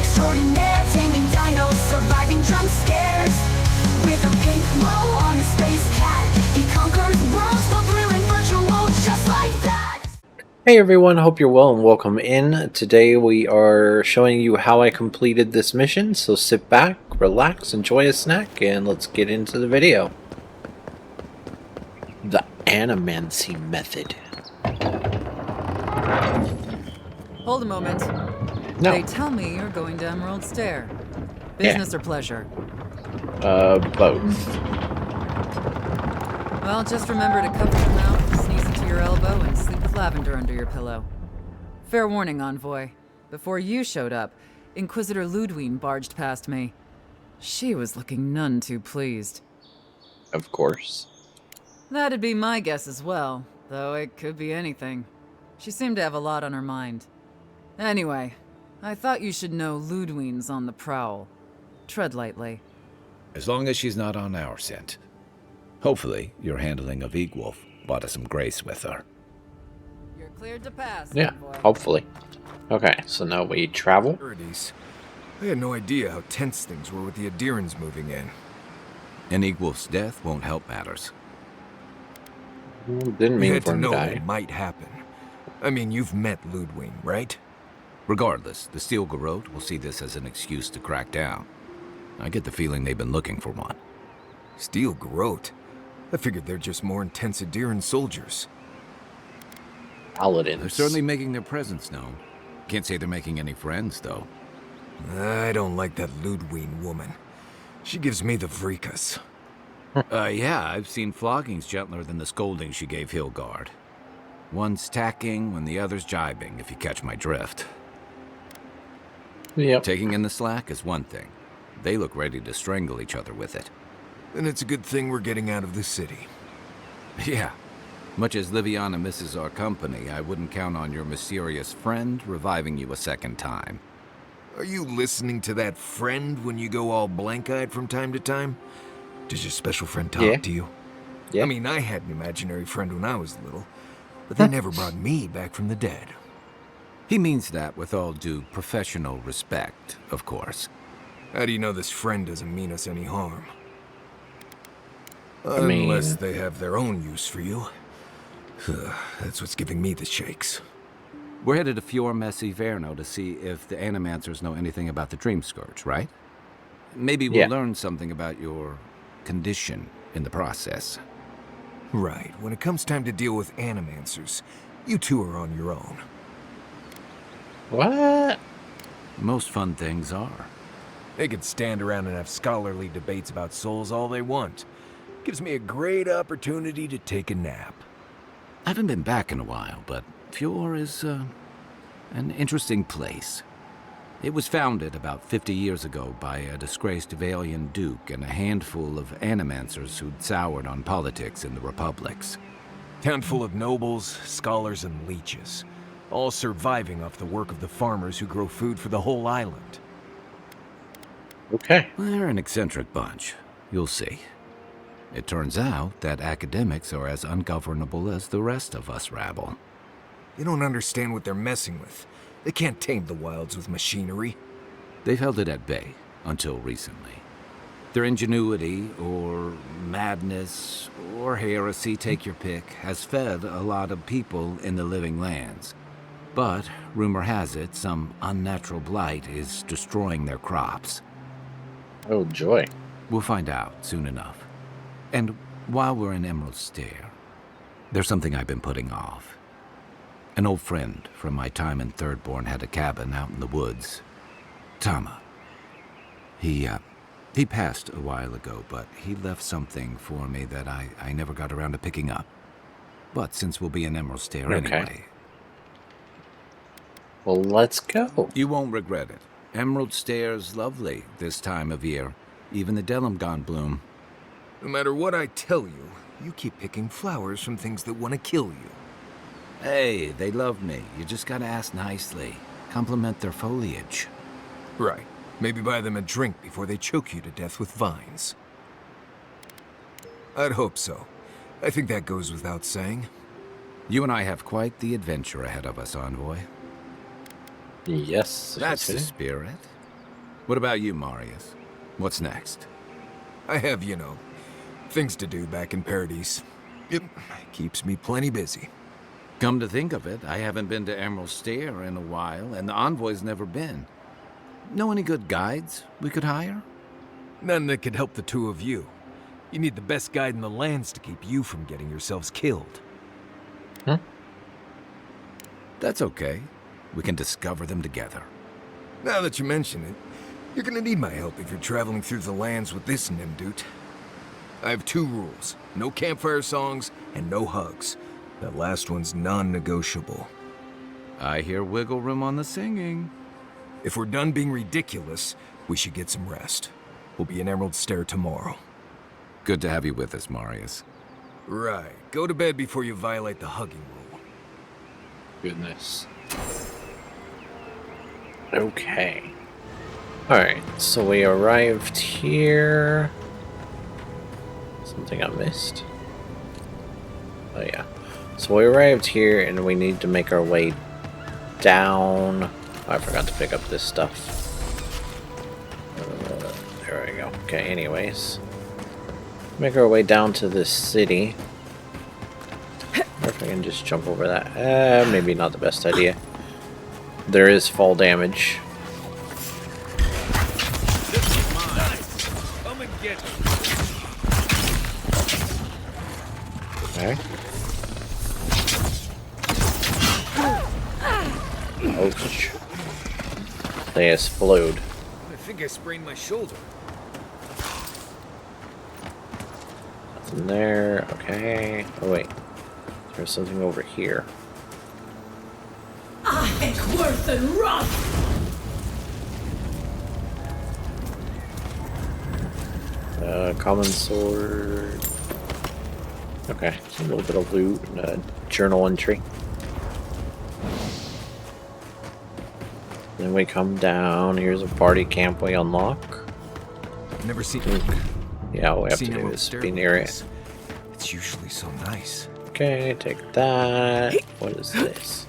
extraordinaire, taming dinos, surviving jump scares. With a pink glow on his space cat, he conquers worlds for thrilling virtual worlds just like that. Hey everyone, hope you're well and welcome in. Today we are showing you how I completed this mission, so sit back, relax, enjoy a snack, and let's get into the video. The Animancy Method. Hold a moment. No. They tell me you're going to Emerald Stair. Business or pleasure? Both. Well, just remember to cover your mouth, sneeze into your elbow, and sleep with lavender under your pillow. Fair warning, Envoy. Before you showed up, Inquisitor Ludwig barged past me. She was looking none too pleased. Of course. That'd be my guess as well, though it could be anything. She seemed to have a lot on her mind. Anyway, I thought you should know Ludwig's on the prowl. Tread lightly. As long as she's not on our scent. Hopefully, your handling of Egwolf brought us some grace with her. You're cleared to pass, Yeah, Envoy. hopefully. Okay, so now we travel. I had no idea how tense things were with the Adirans moving in. And Egwolf's death won't help matters. Didn't We mean had for to him to know die. it might happen. I mean, you've met Ludwig, right? Regardless, the Steel Garrote will see this as an excuse to crack down. I get the feeling they've been looking for one. Steel Garrote? I figured they're just more intense Adiran soldiers. Paladins. They're certainly making their presence known. Can't say they're making any friends, though. I don't like that Ludwig woman. She gives me the vreekas. Yeah, I've seen floggings gentler than the scolding she gave Hilgard. One's tacking when the other's jibing, if you catch my drift. Yep. Taking in the slack is one thing. They look ready to strangle each other with it. Then it's a good thing we're getting out of the city. Yeah. Much as Liviana misses our company, I wouldn't count on your mysterious friend reviving you a second time. Are you listening to that friend when you go all blank-eyed from time to time? Does your special friend talk to you? Yeah. I mean, I had an imaginary friend when I was little, but they never brought me back from the dead. He means that with all due professional respect, of course. How do you know this friend doesn't mean us any harm? mean- Unless they have their own use for you. That's what's giving me the shakes. We're headed to Fior Iverno to see if the Animancers know anything about the Dream Scourge, right? Maybe we'll Yeah. learn something about your condition in the process. Right, when it comes time to deal with Animancers, you two are on your own. What? Most fun things are. They could stand around and have scholarly debates about souls all they want. Gives me a great opportunity to take a nap. I haven't been back in a while, but Fior is an interesting place. It was founded about 50 years ago by a disgraced Valian duke and a handful of animancers who'd soured on politics in the republics. Town full of nobles, scholars, and leeches, all surviving off the work of the farmers who grow food for the whole island. Okay. They're an eccentric bunch. You'll see. It turns out that academics are as ungovernable as the rest of us rabble. They don't understand what they're messing with. They can't tame the wilds with machinery. They've held it at bay until recently. Their ingenuity, or madness, or heresy, take your pick, has fed a lot of people in the living lands. But, rumor has it, some unnatural blight is destroying their crops. Oh, joy. We'll find out soon enough. And while we're in Emerald Stair, there's something I've been putting off. An old friend from my time in Thirdborn had a cabin out in the woods. Tama. He passed a while ago, but he left something for me that I never got around to picking up. But since we'll be in Emerald Stair Okay. anyway... Well, let's go. You won't regret it. Emerald Stair's lovely this time of year. Even the Delimgon bloom. No matter what I tell you, you keep picking flowers from things that want to kill you. Hey, they love me. You just gotta ask nicely. Compliment their foliage. Right. Maybe buy them a drink before they choke you to death with vines. I'd hope so. I think that goes without saying. You and I have quite the adventure ahead of us, Envoy. Yes. That's the yes, spirit. What about you, Marius? What's next? I have, things to do back in Paradise. It keeps me plenty busy. Come to think of it, I haven't been to Emerald Stair in a while, and the Envoy's never been. Know any good guides we could hire? None that could help the two of you. You need the best guide in the lands to keep you from getting yourselves killed. Huh? That's okay. We can discover them together. Now that you mention it, you're gonna need my help if you're traveling through the lands with this Nimdude. I have 2 rules. No campfire songs and no hugs. That last one's non-negotiable. I hear wiggle room on the singing. If we're done being ridiculous, we should get some rest. We'll be in Emerald Stair tomorrow. Good to have you with us, Marius. Right. Go to bed before you violate the hugging rule. Goodness. Okay. Alright, so we arrived here. Something I missed? Oh yeah. So we arrived here and we need to make our way down. Oh, I forgot to pick up this stuff. There we go. Okay, anyways. Make our way down to this city. Or if I can just jump over that. Maybe not the best idea. There is fall damage. Come and get me. Okay. Ouch. They explode. I think I sprained my shoulder. Nothing there. Okay. Oh wait. There's something over here. Worth and rot! Common sword. Okay, a little bit of loot and a journal entry. Then we come down. Here's a party camp we unlock. Never seen. Yeah, all we have to do is be near it. It's usually so nice. Okay, take that. What is this?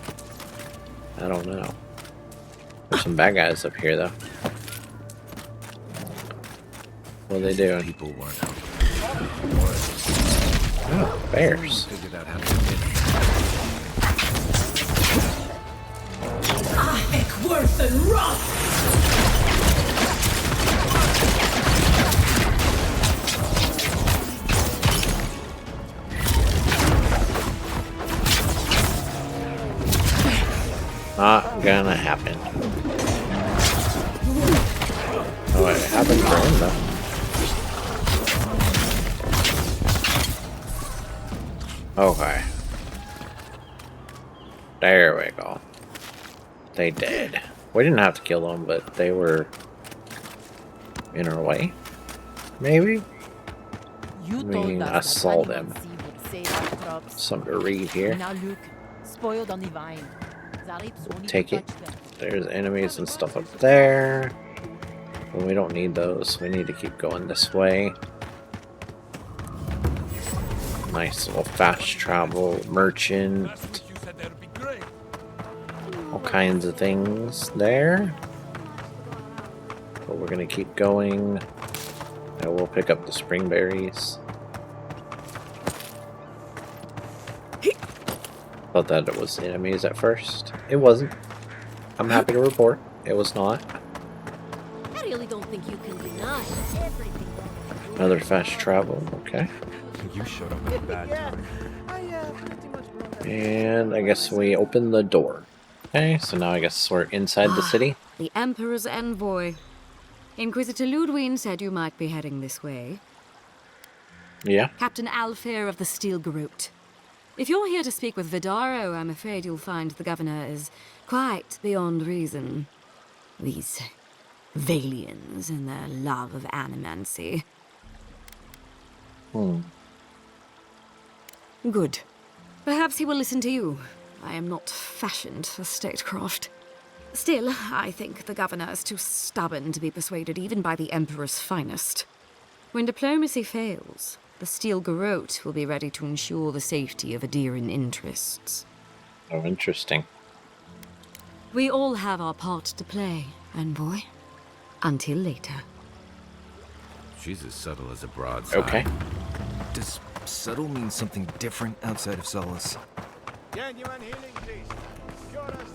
I don't know. There's some bad guys up here, though. What are they doing? People weren't helping. Oh, bears. Figured out how to get Worth and rot! Not gonna happen. Oh, it happened for him, though. Okay. There we go. They did. We didn't have to kill them, but they were in our way. Maybe? You mean, I saw them. Something to read here. Now look, spoiled on the vine. Take it. There's enemies and stuff up there. Well, we don't need those. We need to keep going this way. Nice little fast travel merchant. All kinds of things there. But we're gonna keep going. And we'll pick up the spring berries. Thought that it was enemies at first. It wasn't. I'm happy to report it was not. I really don't think you can deny everything. Another fast travel. Okay. You showed up at a bad time. And I guess we open the door. Okay, so now I guess we're inside the city. The Emperor's envoy. Inquisitor Ludwig said you might be heading this way. Yeah. Captain Alfair of the Steel Garrote. If you're here to speak with Vidaro, I'm afraid you'll find the governor is quite beyond reason. These Valians and their love of animancy. Good. Perhaps he will listen to you. I am not fashioned for statecraft. Still, I think the governor is too stubborn to be persuaded even by the Emperor's finest. When diplomacy fails, the Steel Garrote will be ready to ensure the safety of Adiran interests. Oh, interesting. We all have our part to play, envoy. Until later. She's as subtle as a broadside. Okay. Does subtle mean something different outside of Solace? Genuine healing, please. Cure us.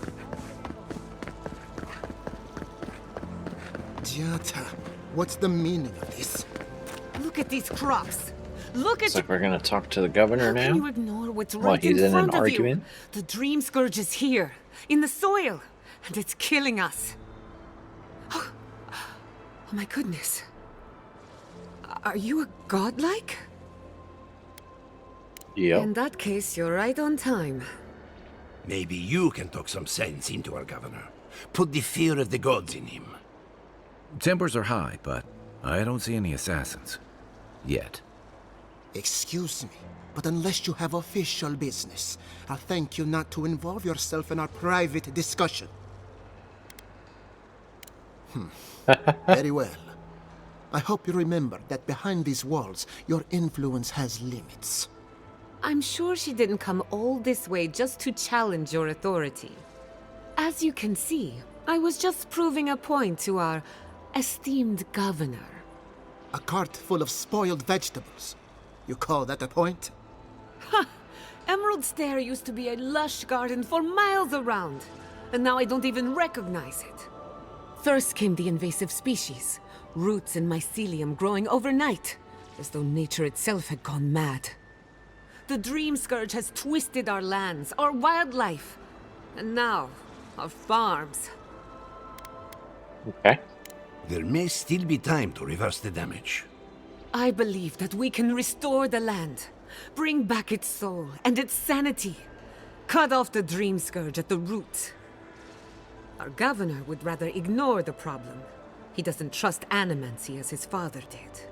Giatta, what's the meaning of this? Look at these crops. Look at Looks like we're gonna talk to the governor How can you now. ignore what's While right he's in in front an of argument. you? The dream scourge is here, in the soil, and it's killing us. Oh my goodness. Are you a godlike? Yep. In that case, you're right on time. Maybe you can talk some sense into our governor. Put the fear of the gods in him. Tempers are high, but I don't see any assassins. Yet. Excuse me, but unless you have official business, I'll thank you not to involve yourself in our private discussion. Very well. I hope you remember that behind these walls, your influence has limits. I'm sure she didn't come all this way just to challenge your authority. As you can see, I was just proving a point to our esteemed governor. A cart full of spoiled vegetables. You call that a point? Emerald Stair used to be a lush garden for miles around, and now I don't even recognize it. First came the invasive species, roots and mycelium growing overnight, as though nature itself had gone mad. The Dream Scourge has twisted our lands, our wildlife, and now, our farms. Okay. There may still be time to reverse the damage. I believe that we can restore the land, bring back its soul and its sanity, cut off the Dream Scourge at the root. Our governor would rather ignore the problem. He doesn't trust Animancy as his father did.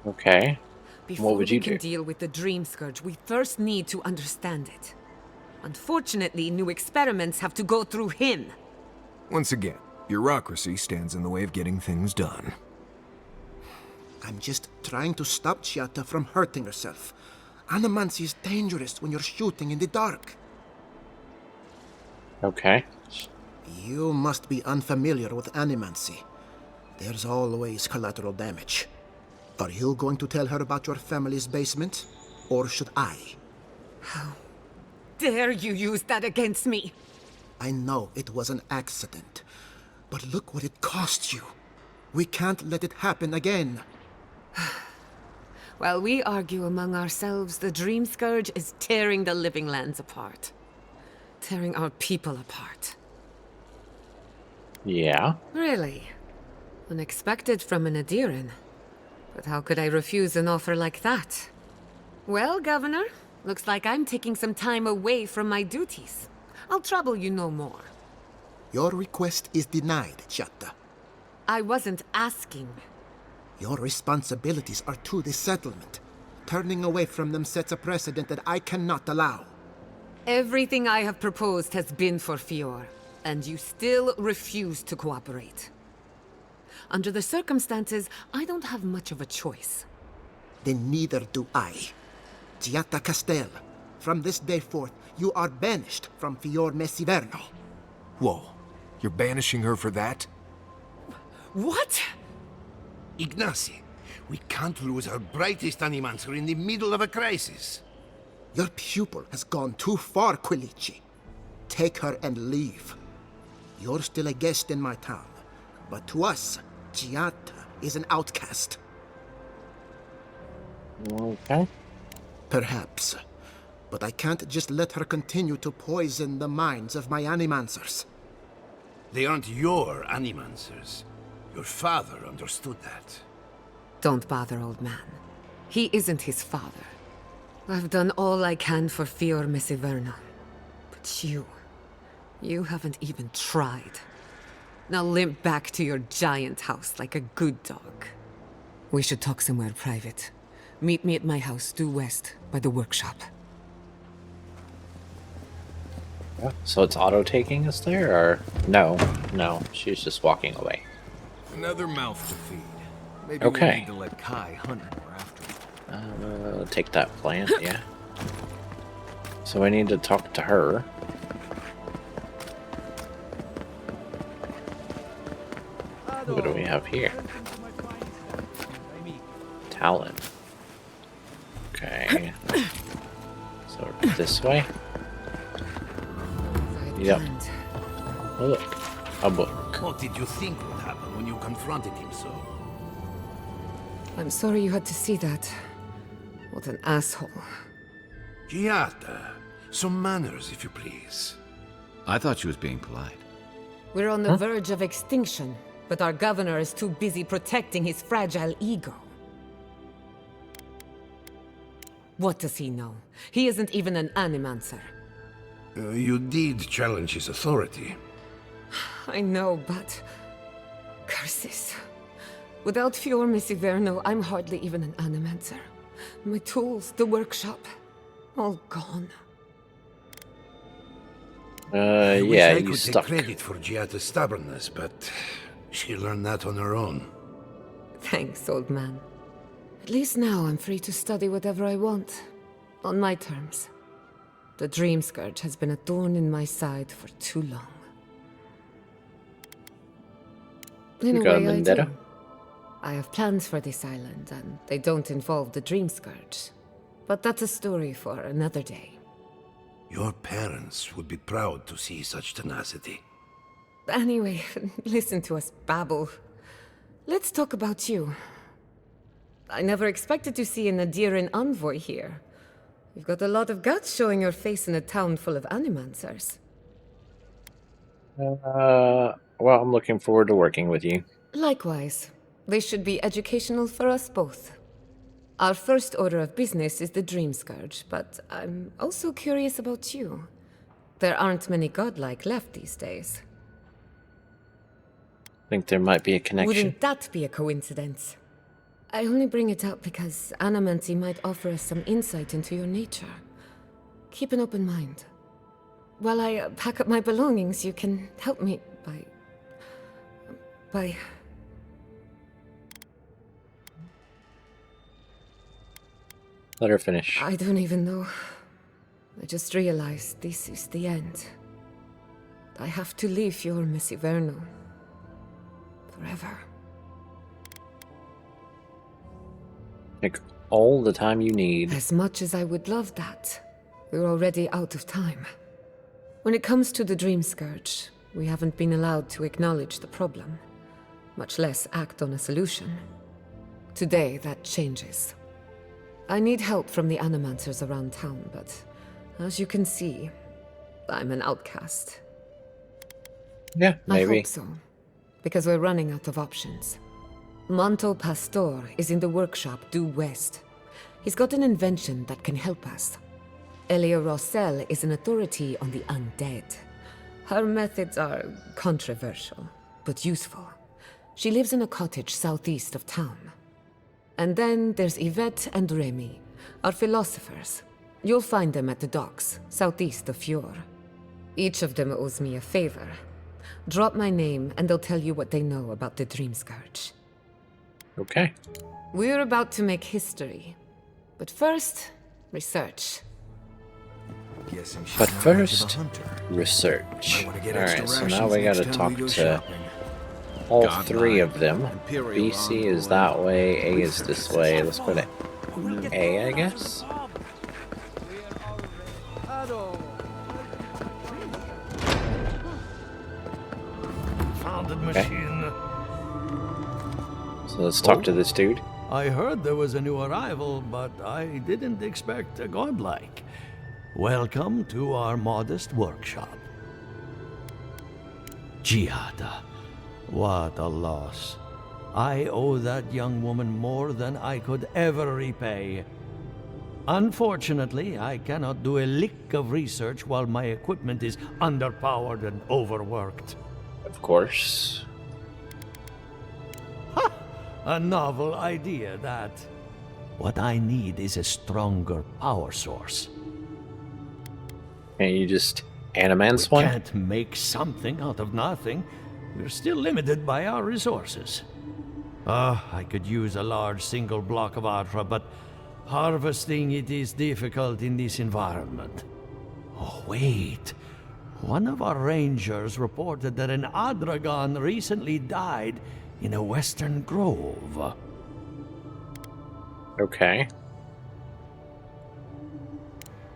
Okay. Before What would you we can do? deal with the Dream Scourge, we first need to understand it. Unfortunately, new experiments have to go through him. Once again, bureaucracy stands in the way of getting things done. I'm just trying to stop Giatta from hurting herself. Animancy is dangerous when you're shooting in the dark. Okay. You must be unfamiliar with Animancy. There's always collateral damage. Are you going to tell her about your family's basement? Or should I? Dare you use that against me? I know it was an accident. But look what it cost you. We can't let it happen again. While we argue among ourselves, the Dream Scourge is tearing the living lands apart. Tearing our people apart. Yeah. Really? Unexpected from an Adiran. But how could I refuse an offer like that? Well, Governor, looks like I'm taking some time away from my duties. I'll trouble you no more. Your request is denied, Giatta. I wasn't asking. Your responsibilities are to the settlement. Turning away from them sets a precedent that I cannot allow. Everything I have proposed has been for Fior, and you still refuse to cooperate. Under the circumstances, I don't have much of a choice. Then neither do I. Giatta Castel, from this day forth, you are banished from Fior Iverno. Whoa, you're banishing her for that? What? Ignacy, we can't lose our brightest animancer in the middle of a crisis. Your pupil has gone too far, Quilici. Take her and leave. You're still a guest in my town, but to us, Giatta is an outcast. Okay. Perhaps. But I can't just let her continue to poison the minds of my animancers. They aren't your animancers. Your father understood that. Don't bother, old man. He isn't his father. I've done all I can for Fior Iverno. But you haven't even tried. Now limp back to your giant house like a good dog. We should talk somewhere private. Meet me at my house due west by the workshop. Yeah. So it's auto-taking us there, or... No. No, she's just walking away. Another mouth to feed. Maybe Okay. we need to let Kai hunt more after. Take that plant, yeah. So I need to talk to her. What do we have here? Talent. Okay. So this way? Yep. Oh, look. A book. What did you think would happen when you confronted him so? I'm sorry you had to see that. What an asshole. Giatta, some manners, if you please. I thought she was being polite. We're on the verge of extinction, but our governor is too busy protecting his fragile ego. What does he know? He isn't even an Animancer. You did challenge his authority. I know, but... curses. Without Fior, Miss Iverno, I'm hardly even an Animancer. My tools, the workshop, all gone. I wish Yeah, I you could stuck. take credit for Giatta's stubbornness, but she learned that on her own. Thanks, old man. At least now I'm free to study whatever I want. On my terms. The Dream Scourge has been a thorn in my side for too long. In a got a way, I vendetta? do. I have plans for this island, and they don't involve the Dream Scourge. But that's a story for another day. Your parents would be proud to see such tenacity. Anyway, listen to us babble. Let's talk about you. I never expected to see an Adragan envoy here. You've got a lot of guts showing your face in a town full of Animancers. Well, I'm looking forward to working with you. Likewise. This should be educational for us both. Our first order of business is the Dream Scourge, but I'm also curious about you. There aren't many godlike left these days. Think there might be a connection. Wouldn't that be a coincidence? I only bring it up because Animancy might offer us some insight into your nature. Keep an open mind. While I pack up my belongings, you can help me by... Let her finish. I don't even know. I just realized this is the end. I have to leave your Miss Iverno. Forever. Take all the time you need. As much as I would love that, we're already out of time. When it comes to the Dream Scourge, we haven't been allowed to acknowledge the problem, much less act on a solution. Today, that changes. I need help from the Animancers around town, but as you can see, I'm an outcast. Yeah, maybe. I hope so, because we're running out of options. Monto Pastor is in the workshop due west. He's got an invention that can help us. Elia Rossell is an authority on the undead. Her methods are controversial, but useful. She lives in a cottage southeast of town. And then there's Ivette and Remi, our philosophers. You'll find them at the docks, southeast of Fior. Each of them owes me a favor. Drop my name and they'll tell you what they know about the Dream Scourge. Okay. We're about to make history. But first, research. Guessing she's But not much of a first, hunter. research. Might wanna get extra Alright, so rations now we next gotta time talk we go to shopping. all God three line. of them. Imperial BC is envoy. that way, A is this way. Let's go to A, I guess? Founded Okay. machine. So let's talk to this dude. I heard there was a new arrival, but I didn't expect a godlike. Welcome to our modest workshop. Giatta. What a loss. I owe that young woman more than I could ever repay. Unfortunately, I cannot do a lick of research while my equipment is underpowered and overworked. Of course. A novel idea, that. What I need is a stronger power source. Can't you just Animance We one? can't make something out of nothing. We're still limited by our resources. I could use a large single block of Atra, but harvesting it is difficult in this environment. Oh, wait. One of our rangers reported that an Adragan recently died in a western grove. Okay.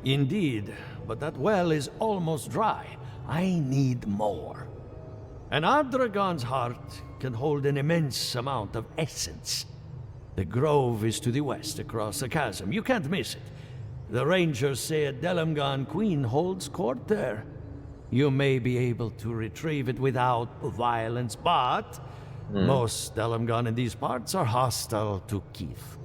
Indeed, but that well is almost dry. I need more. An Adragan's heart can hold an immense amount of essence. The grove is to the west, across the chasm. You can't miss it. The rangers say a Delamgan queen holds court there. You may be able to retrieve it without violence, but most Delamgan in these parts are hostile to Keith.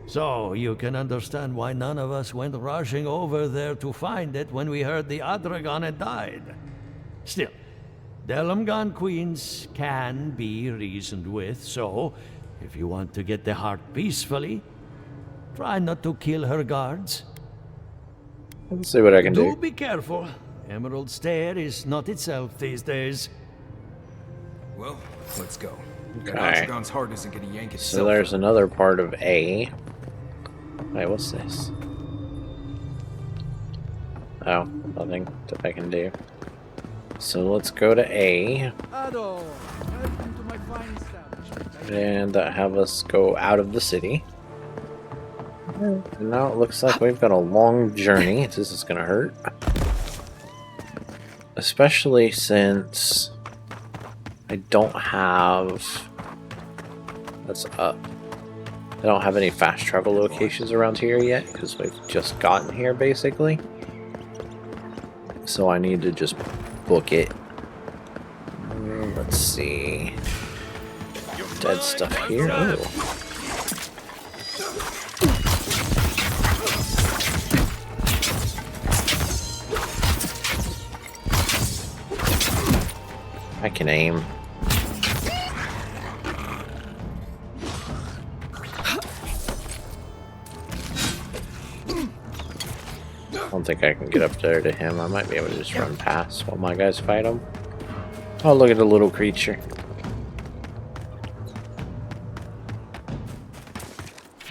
So you can understand why none of us went rushing over there to find it when we heard the Adragan had died. Still, Delamgan queens can be reasoned with, so if you want to get the heart peacefully, try not to kill her guards. Let's see what I can do. Do be careful. Emerald Stair is not itself these days. Well, let's go. Okay. Adragan's heart isn't gonna yank itself. So there's another part of A. Wait, what's this? Oh, nothing that I can do. So let's go to A. And have us go out of the city. And now it looks like we've got a long journey. This is gonna hurt. Especially since I don't have... That's up. I don't have any fast travel locations around here yet, because we've just gotten here, basically. So I need to just book it. Let's see. Dead stuff here. Ooh. I can aim. I don't think I can get up there to him. I might be able to just run past while my guys fight him. Oh, look at the little creature.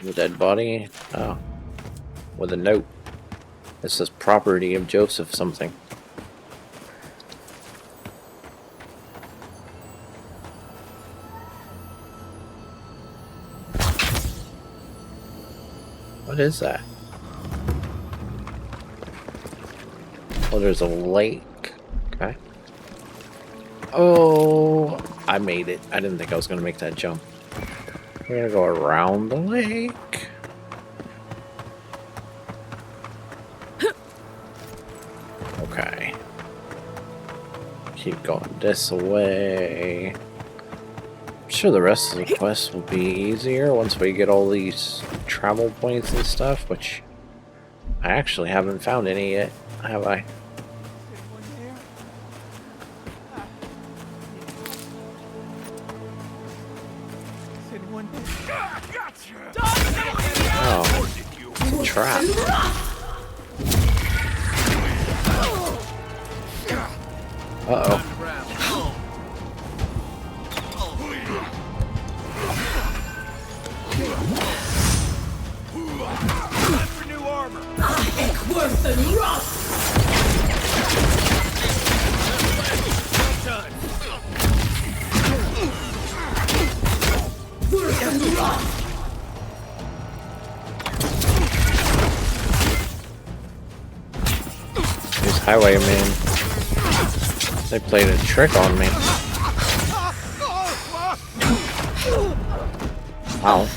The dead body. Oh. With a note. It says property of Joseph something. What is that? Oh, there's a lake. Okay. Oh, I made it. I didn't think I was going to make that jump. We're going to go around the lake. Okay. Keep going this way. I'm sure the rest of the quest will be easier once we get all these travel points and stuff, which I actually haven't found any yet, have I? Oh, it's a trap. Uh-oh. These highwaymen, they played a trick on me. Wow.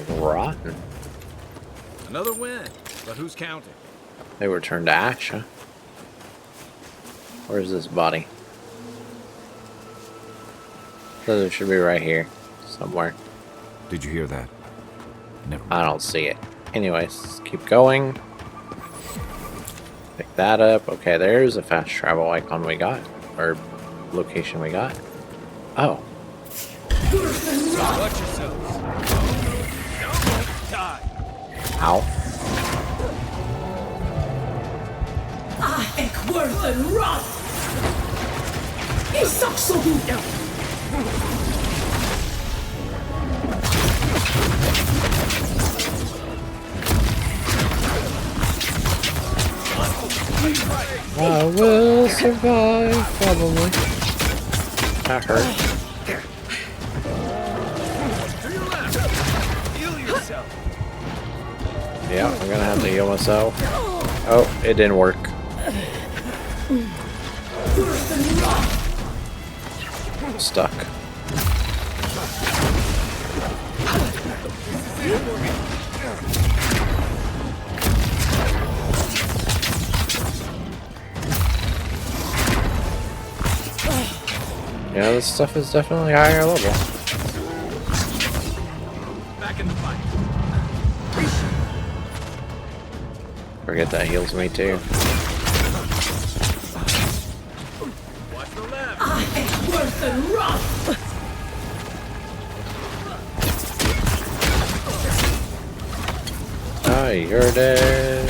Rotten. Another win, but who's counting? They were turned to ash, huh? Where's this body? Says it should be right here, somewhere. Did you hear that? Never mind. I don't see it. Anyways, let's keep going. Pick that up. Okay, there's a fast travel icon we got. Or location we got. Oh. Watch yourselves. Die. Ow. I will survive, probably. That hurt. Yeah, I'm gonna have to heal myself. Oh, it didn't work. I'm stuck. Yeah, this stuff is definitely higher level. Back in the fight. Forget that heals me too. Watch the left. Worth and rough. Ah, you're dead.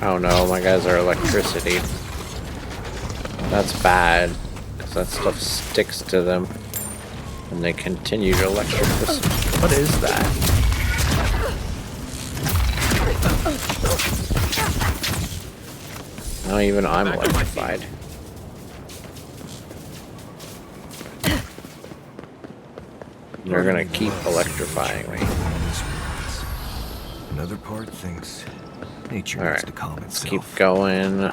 Oh no, my guys are electricity. That's bad, because that stuff sticks to them, and they continue to electrocity. What is that? Now even I'm electrified. They're gonna keep electrifying me. Another part thinks nature All needs right, to calm let's itself. keep going.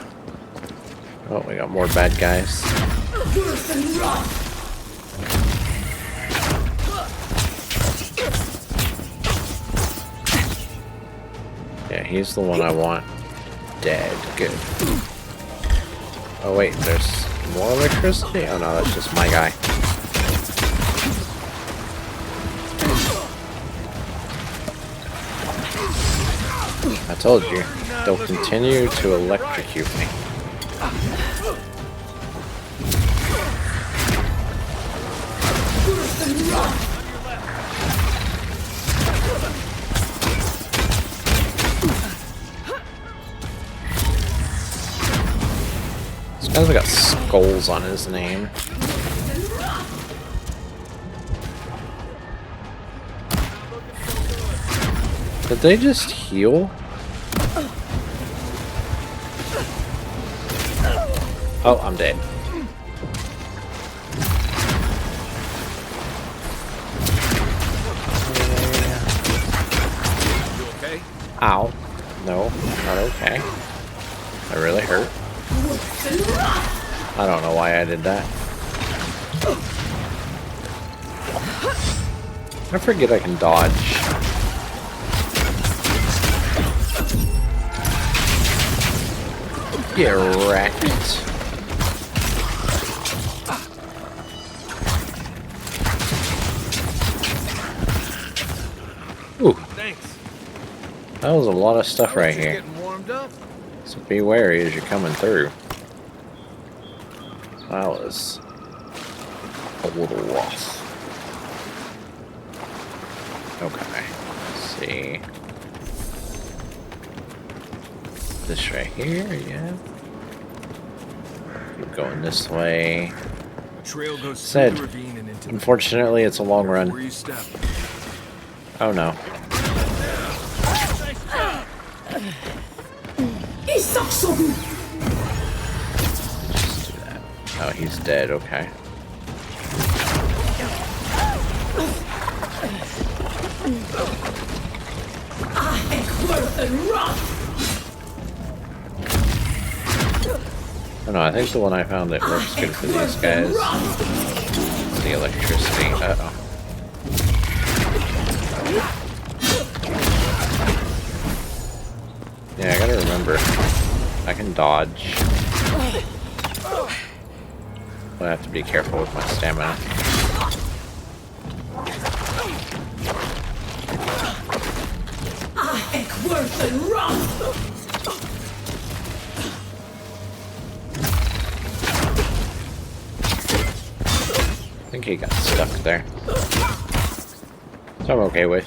Oh, we got more bad guys. Worth and rough. Yeah, he's the one I want dead. Good. Oh wait, there's more electricity? Oh no, that's just my guy. I told you, they'll continue to electrocute me. This guy's got skulls on his name. Did they just heal? Oh, I'm dead. You okay? Ow. No, not okay. That really hurt. I don't know why I did that. I forget I can dodge. Get wrecked. Ooh. Thanks. That was a lot of stuff right Just here. getting warmed up. So be wary as you're coming through. That was a little rough. Okay, let's see. This right here, yeah. Keep going this way. Trail goes Said, through the ravine and into unfortunately, it's a long where run. you step. Oh no. Just do that. Oh, he's dead, okay. Oh no, I think the one I found that works good for these guys is the electricity. Uh-oh. Yeah, I gotta remember. I can dodge. But I have to be careful with my stamina. I think he got stuck there. So I'm okay with.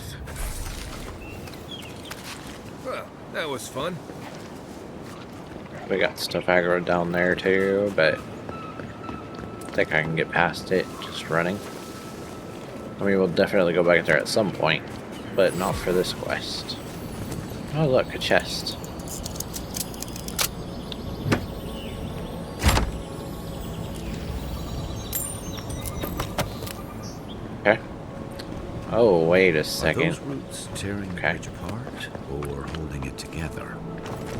Well, that was fun. We got stuff aggro down there too, but I think I can get past it just running. I mean, we'll definitely go back there at some point, but not for this quest. Oh look, a chest. Okay. Oh, wait a Are second. those roots tearing the bridge apart or holding it together?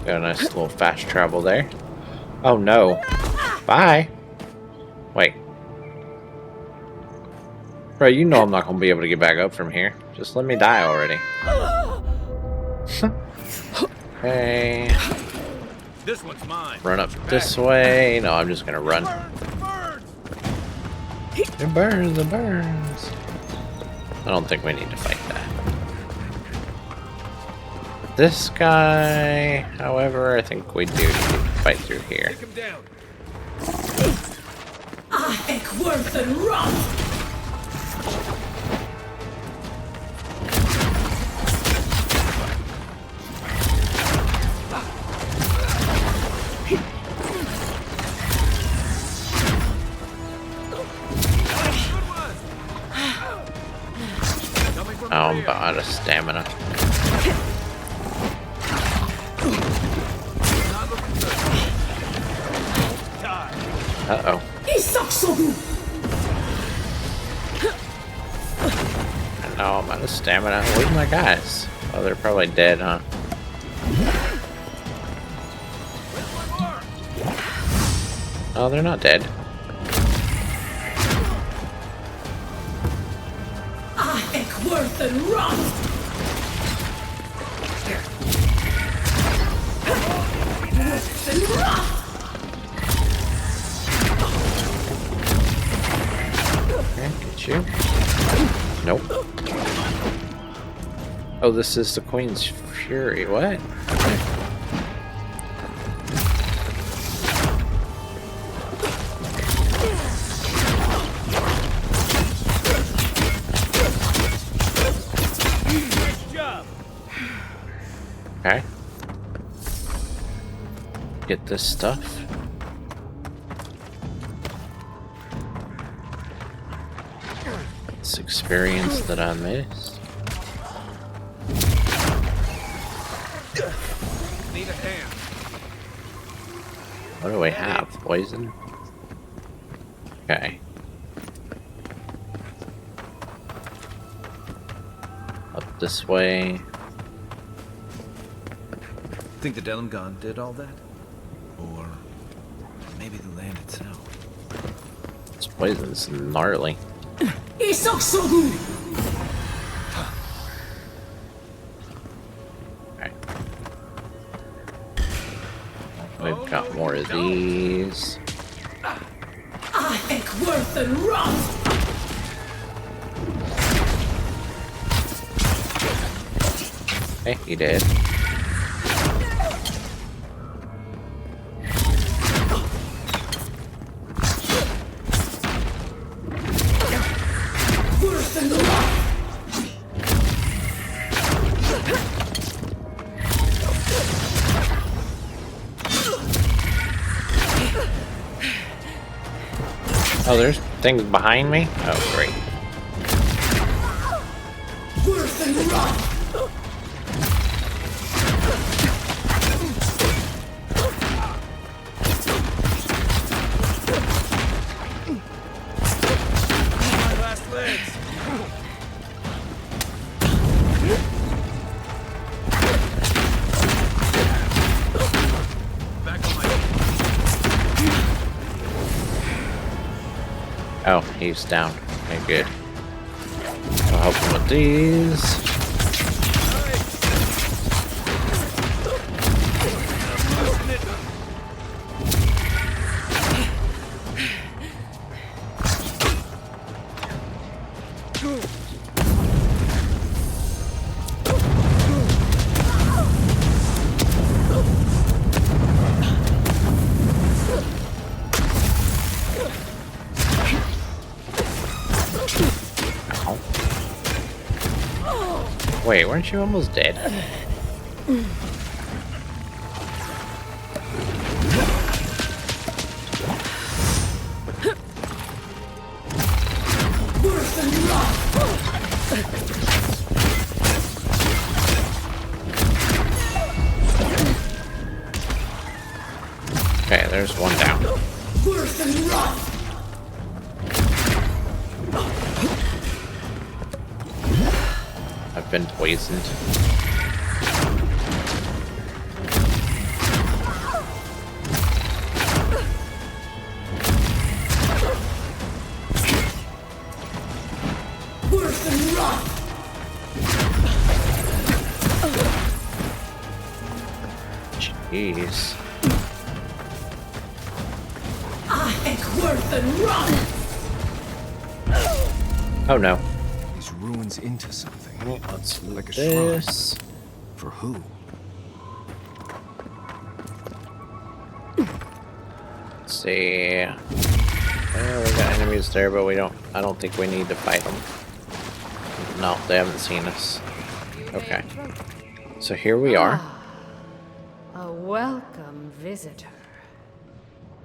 Got a nice little fast travel there. Oh no. Bye. Wait. Bro, you know I'm not gonna be able to get back up from here. Just let me die already. Okay. This one's mine. Run up this way. No, I'm just gonna run. It burns, it burns. I don't think we need to fight that. This guy, however, I think we do need to fight through here. Take him down. Worth and run! Oh, I'm out of stamina. Uh-oh. No, I'm out of stamina. Where's my guys? Oh, they're probably dead, huh? Oh, they're not dead. Worth and run! Okay, get you. Nope. Oh, this is the Queen's Fury. What? Okay. Get this stuff. This experience that I missed. Need a hand. What do we have? Poison? Okay. Up this way. Think the Delimgon did all that? Or maybe the land itself? This poison's gnarly. Okay. We've got more of these. Worth and run! Hey, he did. Oh, there's things behind me? Oh, great. Worth and run! My last legs. Back on my Oh, he's down. Okay, good. I'll help him with these. Wait, weren't you almost dead? Okay, there's one down. I've been poisoned. Worse than rot! Jeez. I think worse than rot! Oh no. These ruins into something. Let's loot Like a this. For who? Let's see. Well, we got enemies there, but I don't think we need to fight them. No, they haven't seen us. Okay. So here we are. A welcome visitor.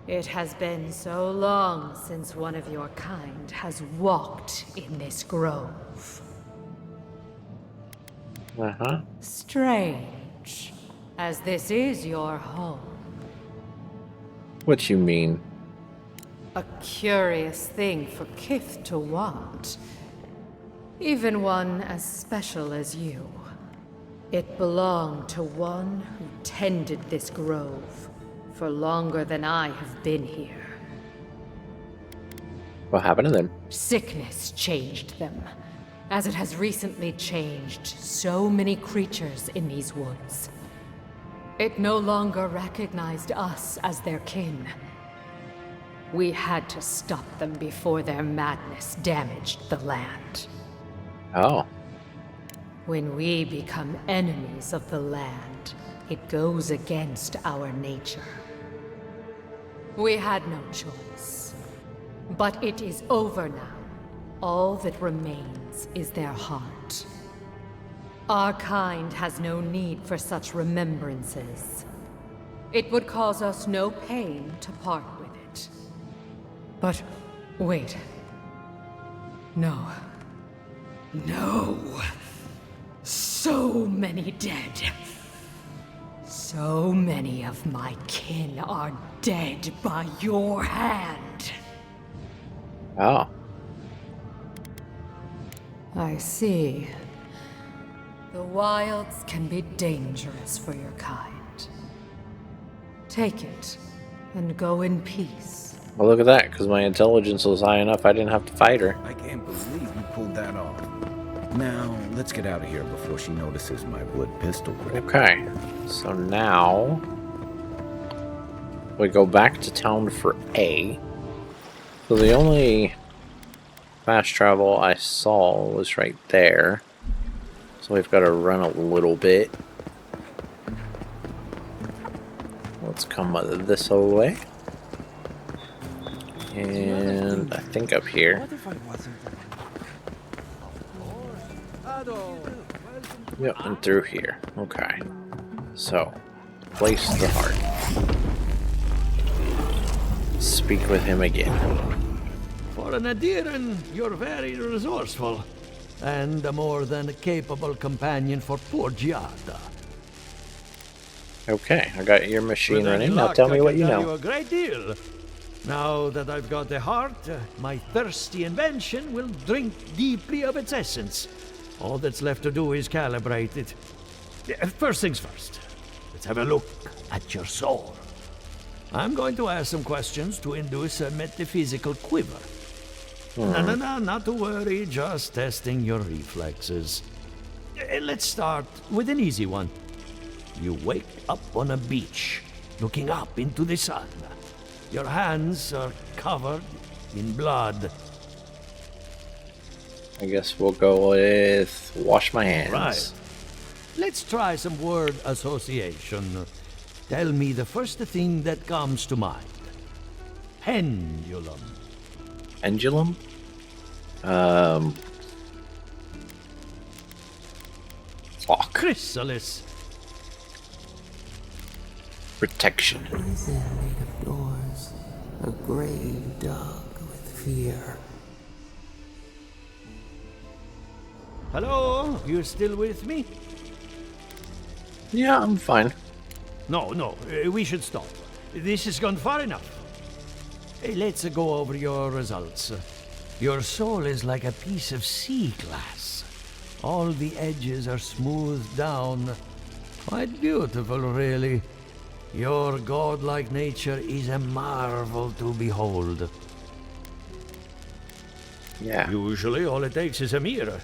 It has been so long since one of your kind has walked in this grove. Uh-huh. Strange, as this is your home. What you mean? A curious thing for Kith to want. Even one as special as you. It belonged to one who tended this grove for longer than I have been here. What happened to them? Sickness changed them, as it has recently changed so many creatures in these woods. It no longer recognized us as their kin. We had to stop them before their madness damaged the land. Oh. When we become enemies of the land, it goes against our nature. We had no choice. But it is over now. All that remains is their heart. Our kind has no need for such remembrances. It would cause us no pain to part with it. But wait. No. No. So many dead. So many of my kin are dead by your hand. Oh. I see. The wilds can be dangerous for your kind. Take it, and go in peace. Well, look at that, because my intelligence was high enough I didn't have to fight her. I can't believe you pulled that off. Now, let's get out of here before she notices my wood pistol grip. Okay, so now we go back to town for A. So the only fast travel I saw was right there. So we've got to run a little bit. Let's come this way. And I think up here. Yep, and through here. Okay. So, place the heart. Speak with him again. For an Adiran, you're very resourceful. And a more than capable companion for poor Giatta. Okay, I got your machine With any running. Now luck, tell me I what can you tell know. You a great deal. Now that I've got the heart, my thirsty invention will drink deeply of its essence. All that's left to do is calibrate it. First things first. Let's have a look at your soul. I'm going to ask some questions to induce a metaphysical quiver. No, not to worry, just testing your reflexes. Let's start with an easy one. You wake up on a beach, looking up into the sun. Your hands are covered in blood. I guess we'll go with wash my hands. Right. Let's try some word association. Tell me the first thing that comes to mind. Pendulum. Pendulum? Clock. Chrysalis. Protection. Prison made of doors, a grave dug with fear. Hello? You still with me? Yeah, I'm fine. No, we should stop. This has gone far enough. Let's go over your results. Your soul is like a piece of sea glass. All the edges are smoothed down. Quite beautiful, really. Your godlike nature is a marvel to behold. Yeah. Usually, all it takes is a mirror.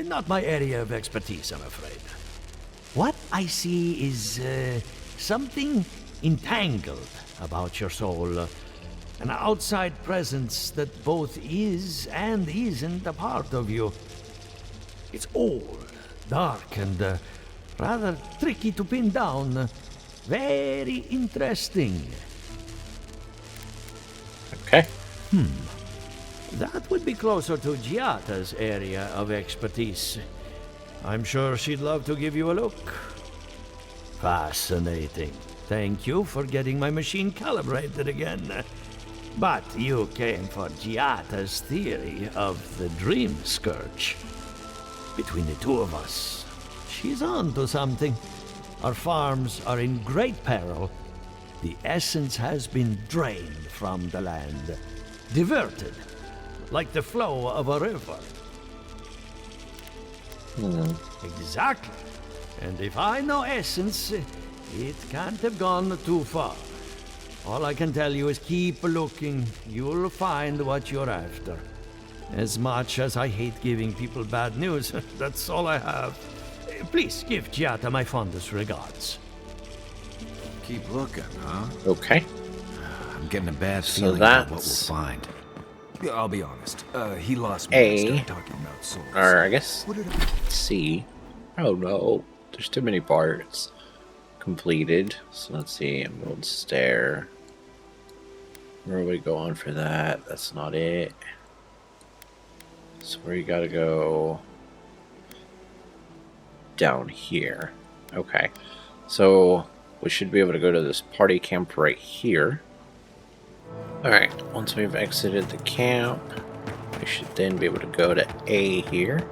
Not my area of expertise, I'm afraid. What I see is something entangled about your soul. An outside presence that both is and isn't a part of you. It's old, dark, and rather tricky to pin down. Very interesting. Okay. That would be closer to Giatta's area of expertise. I'm sure she'd love to give you a look. Fascinating. Thank you for getting my machine calibrated again. But you came for Giatta's theory of the Dream Scourge. Between the two of us, she's on to something. Our farms are in great peril. The essence has been drained from the land. Diverted, like the flow of a river. Exactly. And if I know essence, it can't have gone too far. All I can tell you is keep looking. You'll find what you're after. As much as I hate giving people bad news, that's all I have. Please give Giatta my fondest regards. Keep looking, huh? Okay. I'm getting a bad So feeling about what we'll that's find. Yeah, I'll be honest. He lost me when I A. started talking about souls. Or I guess C. Oh no. There's too many parts. Completed. So let's see. Emerald Stair. Where are we going for that? That's not it. So where you gotta go down here. Okay. So we should be able to go to this party camp right here. Alright, once we've exited the camp, we should then be able to go to A here.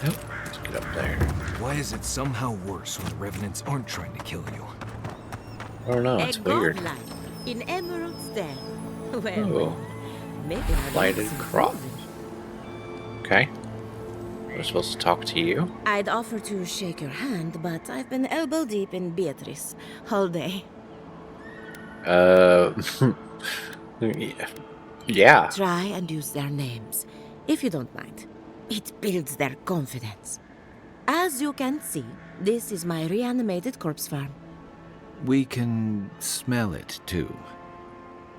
Nope, let's get up there. Why is it somehow worse when revenants aren't trying to kill you? I don't know, it's weird. In Emerald Stair. Oh, Maybe I lighted crop. Okay. We're supposed to talk to you. I'd offer to shake your hand, but I've been elbow deep in Beatrice all day. Yeah. Try and use their names, if you don't mind. It builds their confidence. As you can see, this is my reanimated corpse farm. We can smell it, too.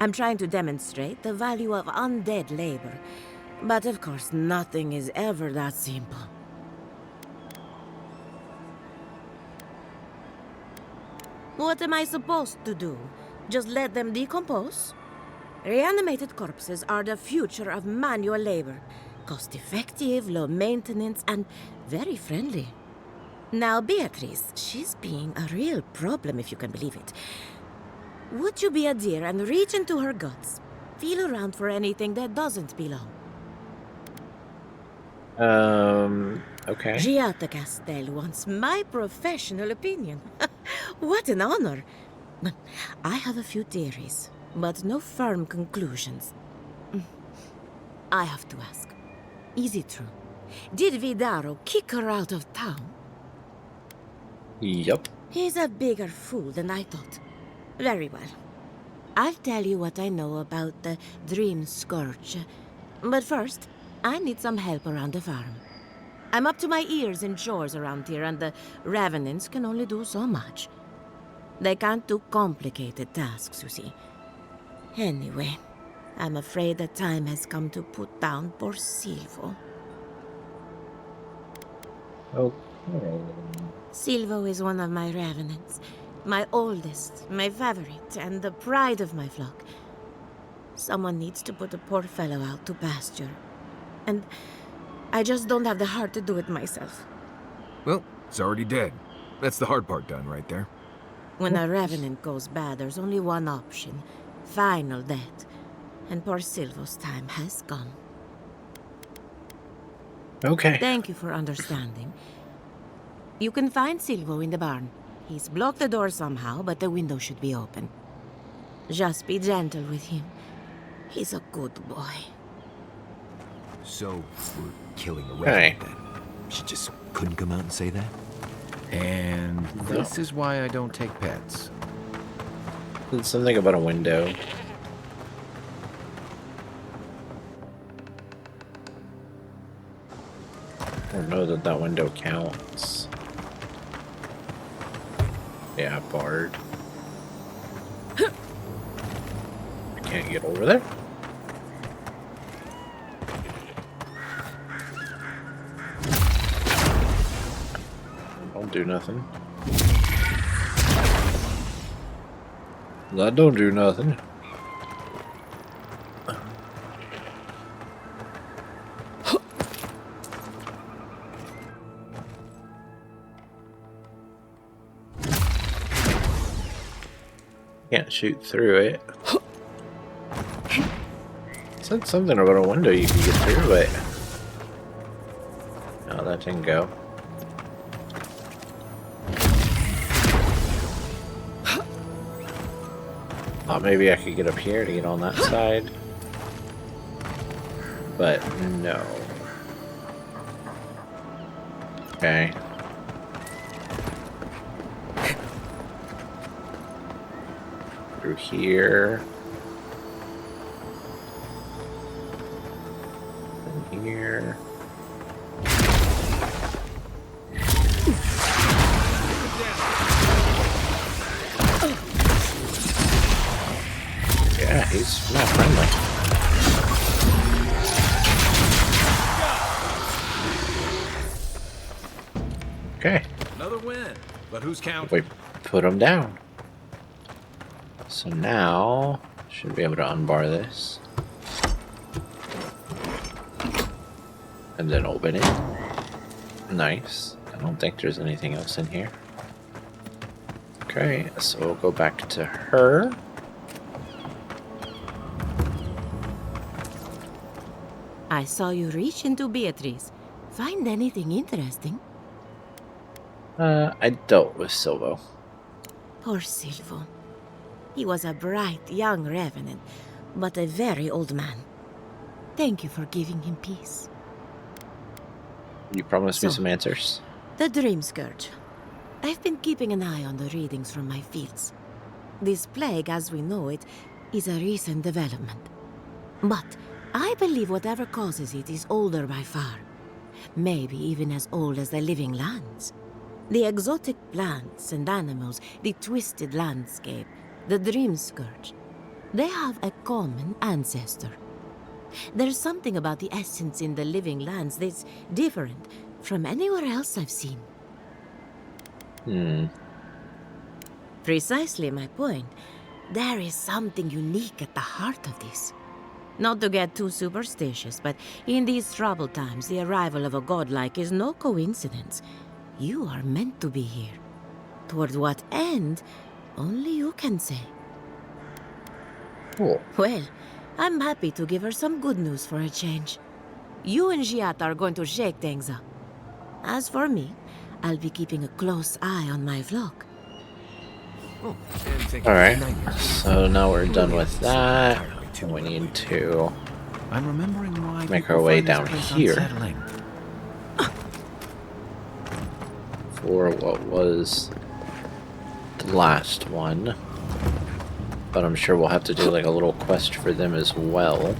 I'm trying to demonstrate the value of undead labor. But of course, nothing is ever that simple. What am I supposed to do? Just let them decompose? Reanimated corpses are the future of manual labor. Cost-effective, low maintenance, and very friendly. Now, Beatrice, she's being a real problem, if you can believe it. Would you be a dear and reach into her guts? Feel around for anything that doesn't belong. Okay. Giatta Castel wants my professional opinion. What an honor. I have a few theories, but no firm conclusions. I have to ask. Is it true? Did Vidaro kick her out of town? Yup. He's a bigger fool than I thought. Very well. I'll tell you what I know about the Dream Scourge. But first, I need some help around the farm. I'm up to my ears in chores around here, and the Revenants can only do so much. They can't do complicated tasks, you see. Anyway, I'm afraid the time has come to put down poor Silvo. Okay. Silvo is one of my Revenants. My oldest, my favorite, and the pride of my flock. Someone needs to put the poor fellow out to pasture. And I just don't have the heart to do it myself. Well, it's already dead. That's the hard part done right there. When a Revenant goes bad, there's only one option. Final death. And poor Silvo's time has gone. Okay. Thank you for understanding. You can find Silvo in the barn. He's blocked the door somehow, but the window should be open. Just be gentle with him. He's a good boy. So, we're killing a Okay. revenant then. She just couldn't come out and say that? And this is why I don't take pets. There's something about a window. I don't know that that window counts. Yeah, barred. I can't get over there. Don't do nothing. That don't do nothing. Can't shoot through it. Said something about a window you could get through it. No, that didn't go. Thought maybe I could get up here to get on that side. But no. Okay. Through here. And here. Yeah, he's not friendly. Okay. Another win. But who's counting? We put him down. So now, should be able to unbar this. And then open it. Nice. I don't think there's anything else in here. Okay, so we'll go back to her. I saw you reach into Beatrice. Find anything interesting? I dealt with Silvo. Poor Silvo. He was a bright young revenant, but a very old man. Thank you for giving him peace. You promised me So, some answers? The Dream Scourge. I've been keeping an eye on the readings from my fields. This plague, as we know it, is a recent development. But I believe whatever causes it is older by far. Maybe even as old as the living lands. The exotic plants and animals, the twisted landscape, the Dream Scourge. They have a common ancestor. There's something about the essence in the living lands that's different from anywhere else I've seen. Precisely my point. There is something unique at the heart of this. Not to get too superstitious, but in these troubled times, the arrival of a godlike is no coincidence. You are meant to be here. Toward what end, only you can say. Cool. Well, I'm happy to give her some good news for a change. You and Giatta are going to shake things up. As for me, I'll be keeping a close eye on my flock. Alright, so now we're done with that. We need to I'm remembering why make people our way find this down place here unsettling. for what was the last one. But I'm sure we'll have to do like a little quest for them as well.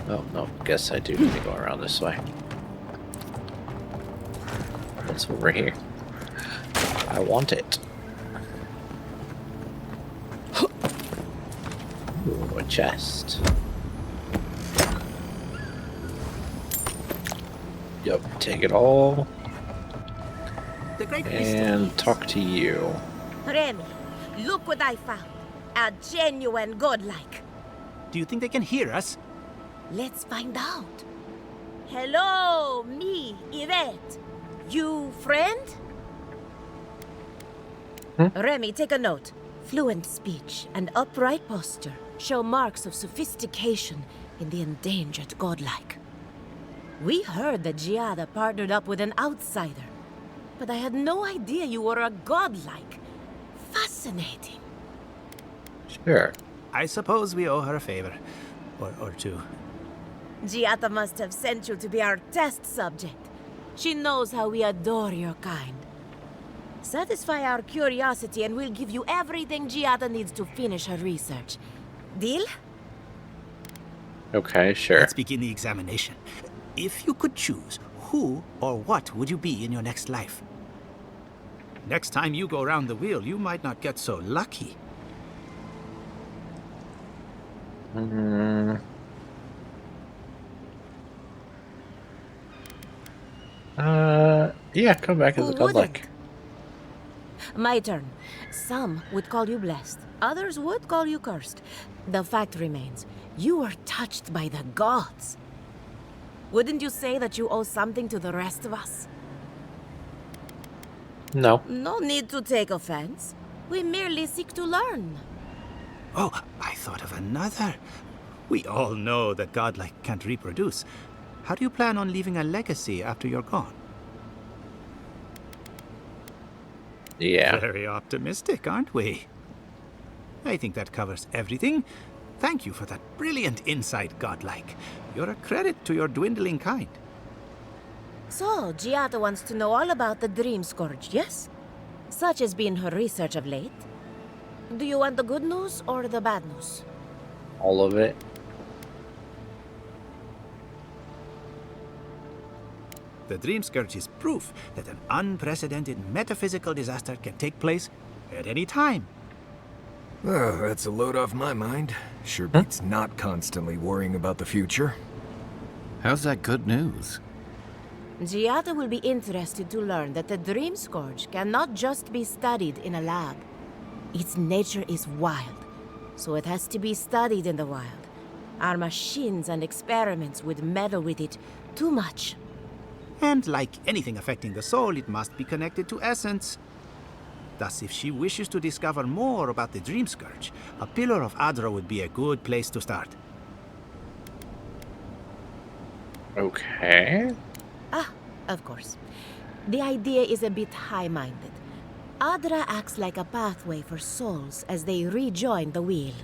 Oh, no, guess I do need to go around this way. What's over here? I want it. Ooh, a chest. Yep, take it all. And talk to you. Remi, look what I found. A genuine godlike. Do you think they can hear us? Let's find out. Hello, me, Ivette. You friend? Remi, take a note. Fluent speech and upright posture show marks of sophistication in the endangered godlike. We heard that Giatta partnered up with an outsider, but I had no idea you were a godlike. Fascinating. Sure. I suppose we owe her a favor. Or two. Giatta must have sent you to be our test subject. She knows how we adore your kind. Satisfy our curiosity and we'll give you everything Giatta needs to finish her research. Deal? Okay, sure. Let's begin the examination. If you could choose, who or what would you be in your next life? Next time you go around the wheel, you might not get so lucky. Yeah, come back as a godlike. My turn. Some would call you blessed. Others would call you cursed. The fact remains, you were touched by the gods. Wouldn't you say that you owe something to the rest of us? No. No need to take offense. We merely seek to learn. Oh, I thought of another. We all know that godlike can't reproduce. How do you plan on leaving a legacy after you're gone? Yeah. Very optimistic, aren't we? I think that covers everything. Thank you for that brilliant insight, godlike. You're a credit to your dwindling kind. So, Giatta wants to know all about the Dream Scourge, yes? Such has been her research of late. Do you want the good news or the bad news? All of it. The Dream Scourge is proof that an unprecedented metaphysical disaster can take place at any time. Oh, that's a load off my mind. Sure beats not constantly worrying about the future. How's that good news? Giatta will be interested to learn that the Dream Scourge cannot just be studied in a lab. Its nature is wild, so it has to be studied in the wild. Our machines and experiments would meddle with it too much. And like anything affecting the soul, it must be connected to essence. Thus, if she wishes to discover more about the Dream Scourge, a Pillar of Adra would be a good place to start. Okay. Ah, of course. The idea is a bit high-minded. Adra acts like a pathway for souls as they rejoin the wheel.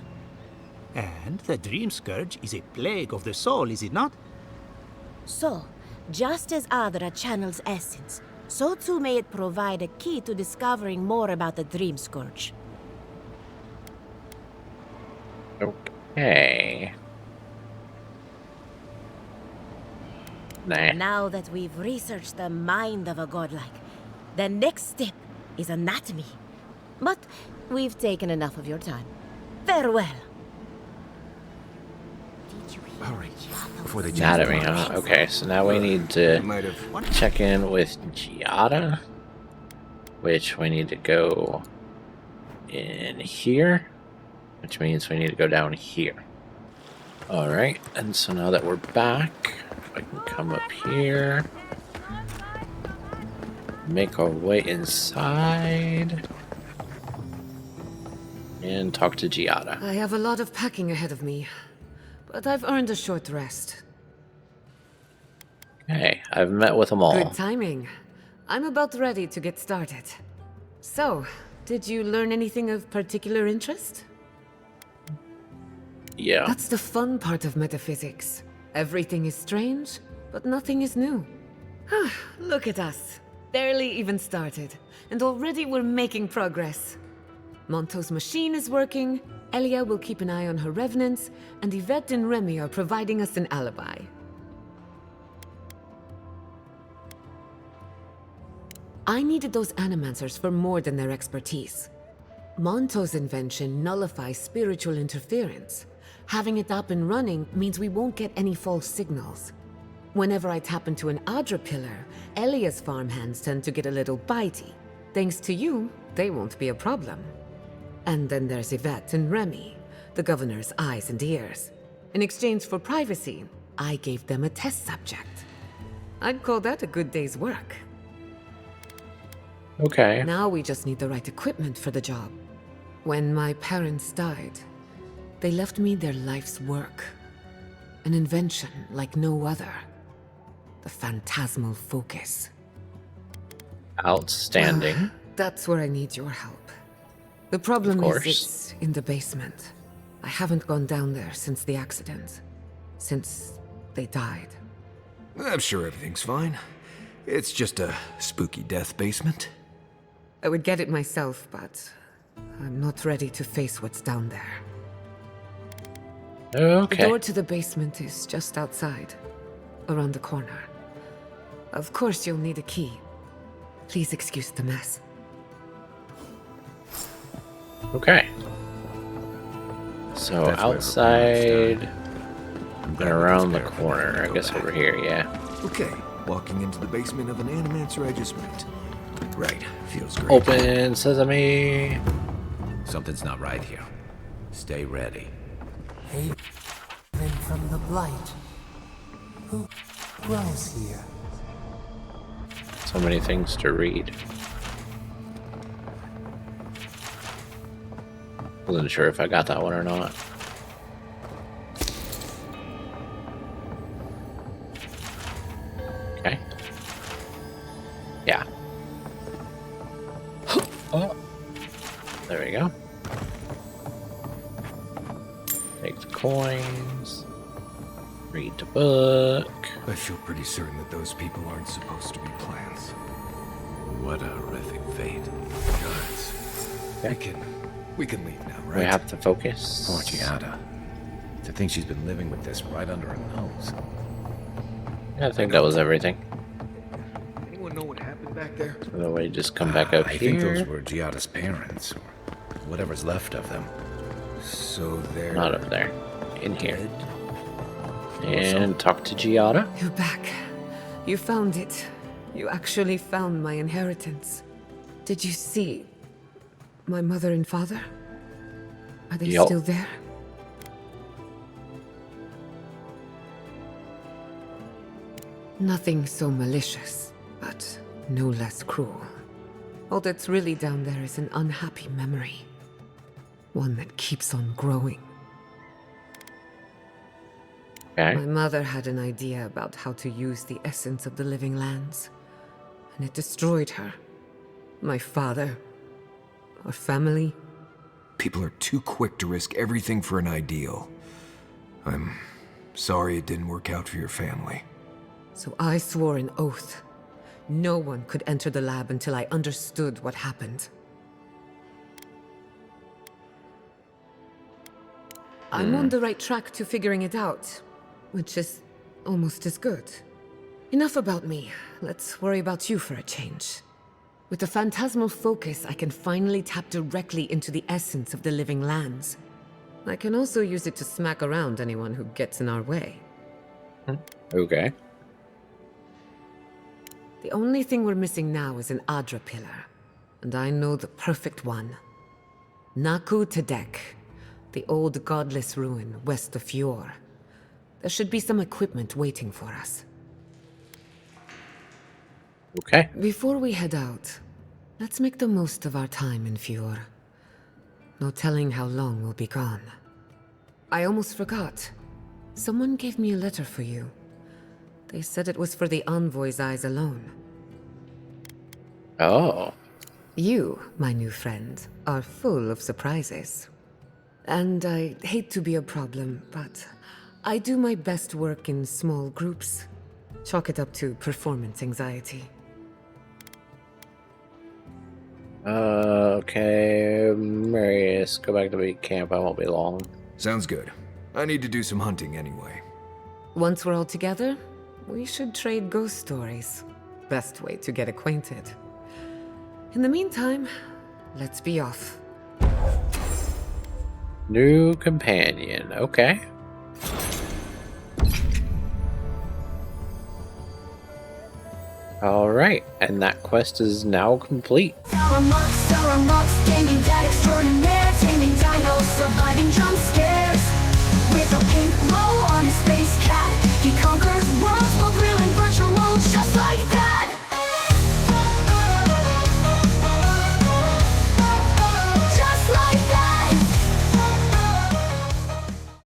And the Dream Scourge is a plague of the soul, is it not? So, just as Adra channels essence, so too may it provide a key to discovering more about the Dream Scourge. Okay. Nah. Now that we've researched the mind of a godlike, the next step is anatomy. But we've taken enough of your time. Farewell. Hurry, before they Anatomy, huh? Okay, so now we need to check in with Giatta, which we need to go in here, which means we need to go down here. Alright, and so now that we're back, I can come up here, make our way inside, and talk to Giatta. I have a lot of packing ahead of me, but I've earned a short rest. Okay, I've met with them all. Good timing. I'm about ready to get started. So, did you learn anything of particular interest? Yeah. That's the fun part of metaphysics. Everything is strange, but nothing is new. Look at us. Barely even started, and already we're making progress. Monto's machine is working, Elia will keep an eye on her revenants, and Ivette and Remi are providing us an alibi. I needed those animancers for more than their expertise. Monto's invention nullifies spiritual interference. Having it up and running means we won't get any false signals. Whenever I tap into an Adra pillar, Elia's farmhands tend to get a little bitey. Thanks to you, they won't be a problem. And then there's Yvette and Remi, the governor's eyes and ears. In exchange for privacy, I gave them a test subject. I'd call that a good day's work. Okay. Now we just need the right equipment for the job. When my parents died, they left me their life's work. An invention like no other. The Phantasmal Focus. Outstanding. Well, that's where I need your help. The problem is it's in the basement. I haven't gone down there since the accident. Since they died. I'm sure everything's fine. It's just a spooky death basement. I would get it myself, but I'm not ready to face what's down there. Okay. The door to the basement is just outside, around the corner. Of course you'll need a key. Please excuse the mess. Okay. So That's where we're outside and glad we around the can spare a minute corner. to I go guess back. over here, yeah. Okay, walking into the basement of an Animancer I just met. Right, feels great. Open sesame. Something's not right here. Stay ready. Haven from the blight. Who dwells here? So many things to read. Wasn't sure if I got that one or not. Okay. Yeah. Oh. There we go. Take the coins. Read the book. I feel pretty certain that those people aren't supposed to be plants. What a horrific fate. Guys, we can leave now, right? We have to focus. Poor Giatta. To think she's been living with this right under her nose. I think that was everything. Anyone know what happened back there? So we just come back up I here. think those were Giatta's parents, or whatever's left of them. So they're Not up there. In here. dead? And talk to Giatta. You're back. You found it. You actually found my inheritance. Did you see my mother and father? Are they Yup. still there? Nothing so malicious, but no less cruel. All that's really down there is an unhappy memory. One that keeps on growing. Okay. My mother had an idea about how to use the essence of the living lands, and it destroyed her. My father, our family. People are too quick to risk everything for an ideal. I'm sorry it didn't work out for your family. So I swore an oath. No one could enter the lab until I understood what happened. I'm on the right track to figuring it out, which is almost as good. Enough about me. Let's worry about you for a change. With the Phantasmal Focus, I can finally tap directly into the essence of the living lands. I can also use it to smack around anyone who gets in our way. Okay. The only thing we're missing now is an Adra pillar, and I know the perfect one. Naku Tedek, the old godless ruin west of Fior. There should be some equipment waiting for us. Okay. Before we head out, let's make the most of our time in Fior. No telling how long we'll be gone. I almost forgot. Someone gave me a letter for you. They said it was for the envoy's eyes alone. Oh. You, my new friend, are full of surprises. And I hate to be a problem, but I do my best work in small groups. Chalk it up to performance anxiety. Okay. Marius, go back to the camp. I won't be long. Sounds good. I need to do some hunting anyway. Once we're all together, we should trade ghost stories. Best way to get acquainted. In the meantime, let's be off. New companion. Okay. Alright, and that quest is now complete. Zaramux, gaming that extraordinaire, taming dinos, surviving jump scares.